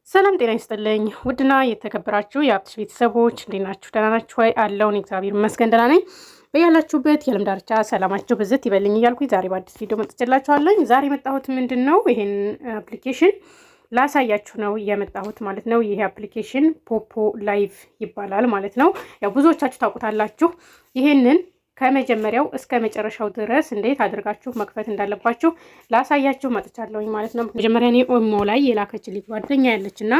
ሰላም ጤና ይስጥልኝ ውድና የተከበራችሁ የአብትሽ ቤተሰቦች እንዴት ናችሁ? ደህና ናችሁ ወይ? አለውን እግዚአብሔር ይመስገን ደህና ነኝ። በያላችሁበት የዓለም ዳርቻ ሰላማችሁ ብዝት ይበልኝ እያልኩኝ ዛሬ በአዲስ ቪዲዮ መጥቼላችኋለሁ። ዛሬ የመጣሁት ምንድን ነው ይሄን አፕሊኬሽን ላሳያችሁ ነው የመጣሁት ማለት ነው። ይሄ አፕሊኬሽን ፖፖ ላይቭ ይባላል ማለት ነው። ያው ብዙዎቻችሁ ታውቁታላችሁ። ይሄንን ከመጀመሪያው እስከ መጨረሻው ድረስ እንዴት አድርጋችሁ መክፈት እንዳለባችሁ ላሳያችሁ መጥቻለሁኝ ማለት ነው። መጀመሪያ እኔ ኦሞ ላይ የላከችልኝ ጓደኛ ያለችና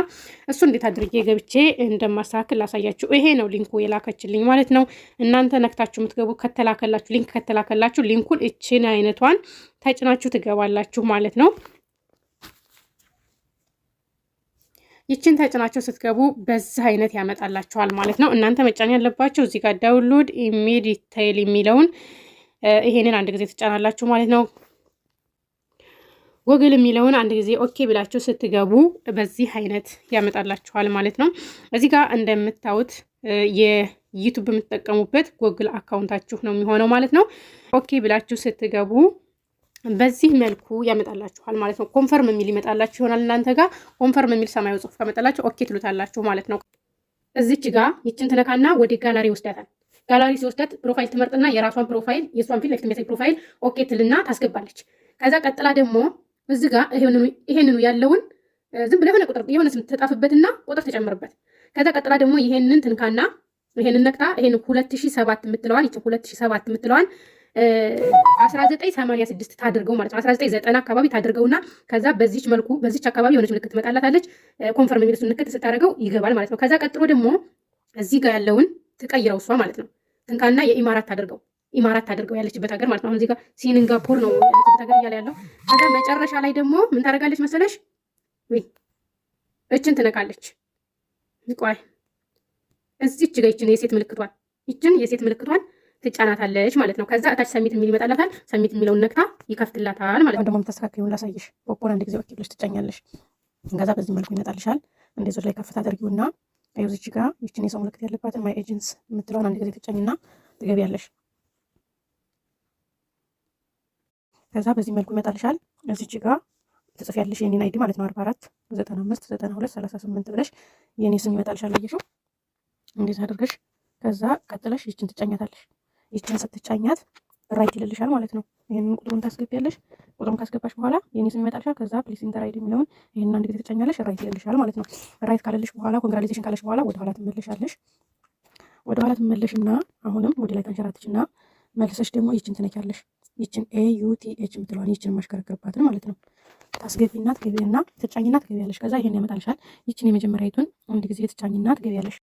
እሱ እንዴት አድርጌ ገብቼ እንደማስተካከል ላሳያችሁ። ይሄ ነው ሊንኩ የላከችልኝ ማለት ነው። እናንተ ነክታችሁ የምትገቡ ከተላከላችሁ ሊንክ ከተላከላችሁ ሊንኩን እችን አይነቷን ተጭናችሁ ትገባላችሁ ማለት ነው። ይችን ተጭናችሁ ስትገቡ በዚህ አይነት ያመጣላችኋል ማለት ነው። እናንተ መጫን ያለባችሁ እዚህ ጋር ዳውንሎድ ኢሜዲቴል የሚለውን ይሄንን አንድ ጊዜ ትጫናላችሁ ማለት ነው። ጎግል የሚለውን አንድ ጊዜ ኦኬ ብላችሁ ስትገቡ በዚህ አይነት ያመጣላችኋል ማለት ነው። እዚህ ጋር እንደምታዩት የዩቲዩብ የምትጠቀሙበት ጎግል አካውንታችሁ ነው የሚሆነው ማለት ነው። ኦኬ ብላችሁ ስትገቡ በዚህ መልኩ ያመጣላችኋል ማለት ነው። ኮንፈርም የሚል ይመጣላችሁ ይሆናል። እናንተ ጋር ኮንፈርም የሚል ሰማያዊ ጽሑፍ ከመጣላችሁ ኦኬ ትሉታላችሁ ማለት ነው። እዚች ጋር ይችን ትነካና ወደ ጋላሪ ወስዳታል። ጋላሪ ሲወስዳት ፕሮፋይል ትመርጥና የራሷን ፕሮፋይል የሷን ፊት ለፊት የሚያሳይ ፕሮፋይል ኦኬ ትልና ታስገባለች። ከዛ ቀጥላ ደግሞ እዚህ ጋር ይሄንኑ ያለውን ዝም ብለህ የሆነ ስም ተጣፍበትና ቁጥር ተጨምርበት። ከዛ ቀጥላ ደግሞ ይሄንን ትንካና ይሄንን ነክታ ይሄን 2007 የምትለዋን ይችን 2007 የምትለዋን 1986 ታድርገው ማለት ነው። 1990 አካባቢ ታድርገውና ከዛ በዚች መልኩ በዚች አካባቢ የሆነች ምልክት ትመጣላታለች። ኮንፈርም የሚል ምልክት ስታደርገው ይገባል ማለት ነው። ከዛ ቀጥሎ ደግሞ እዚህ ጋር ያለውን ትቀይረው እሷ ማለት ነው። ትንካና የኢማራት ታድርገው ያለችበት ሀገር ማለት ነው። አሁን እዚህ ጋር ሲንጋፖር ነው ያለችበት ሀገር እያለ ያለው። ከዛ መጨረሻ ላይ ደግሞ ምን ታደርጋለች መሰለሽ? እችን ትነካለች። ቆይ እዚች ጋር ይችን የሴት ምልክቷን ትጫናታለች ማለት ነው። ከዛ እታች ሰሚት የሚል ይመጣላታል። ሰሚት የሚለውን ነክታ ይከፍትላታል ማለት ነው። ደግሞ የምታስተካክለውን ላሳይሽ። ፖፖን አንድ ጊዜ ኦኬ ብለሽ ትጫኛለሽ። ከዛ በዚህ መልኩ ይመጣልሻል። እንደዚህ ላይ ከፍታ አድርጊውና እዚች ጋር ይችን የሰው ምልክት ያለባትን ማይ ኤጀንስ የምትለውን አንድ ጊዜ ትጫኝና ትገቢያለሽ። ከዛ በዚህ መልኩ ይመጣልሻል። እዚች ጋር ትጽፊያለሽ የኔን አይዲ ማለት ነው 44 95 92 38 ብለሽ የኔ ስም ይመጣልሻል። አየሽው? እንዴት አድርገሽ ከዛ ቀጥለሽ ይችን ትጫኛታለሽ። ይችን ስትጫኛት ራይት ይልልሻል ማለት ነው። ይሄንን ቁጥሩን ታስገቢያለሽ። ቁጥሩን ካስገባሽ በኋላ የኔ ስም ይመጣልሻል። ከዛ ፕሊስ ኢንተር አይዲ የሚለውን ይሄንን አንድ ጊዜ ትጫኛለሽ። ራይት ይልልሻል ማለት ነው። ራይት ካለልሽ በኋላ ኮንግራቹሌሽን ካለሽ በኋላ ወደ ኋላ ትመለሻለሽ። ወደ ኋላ ትመለሽና አሁንም ወደ ላይ ተንሸራትችና መልሰሽ ደግሞ ይችን ትነኪያለሽ። ይችን AUTH የምትለዋን ይችን ማሽከረከርባትን ማለት ነው። ታስገቢና ትገቢና ትጫኝና ትገቢያለሽ። ከዛ ይሄን ያመጣልሻል። ይችን የመጀመሪያዊቱን አንድ ጊዜ ትጫኝና ትገቢያለሽ።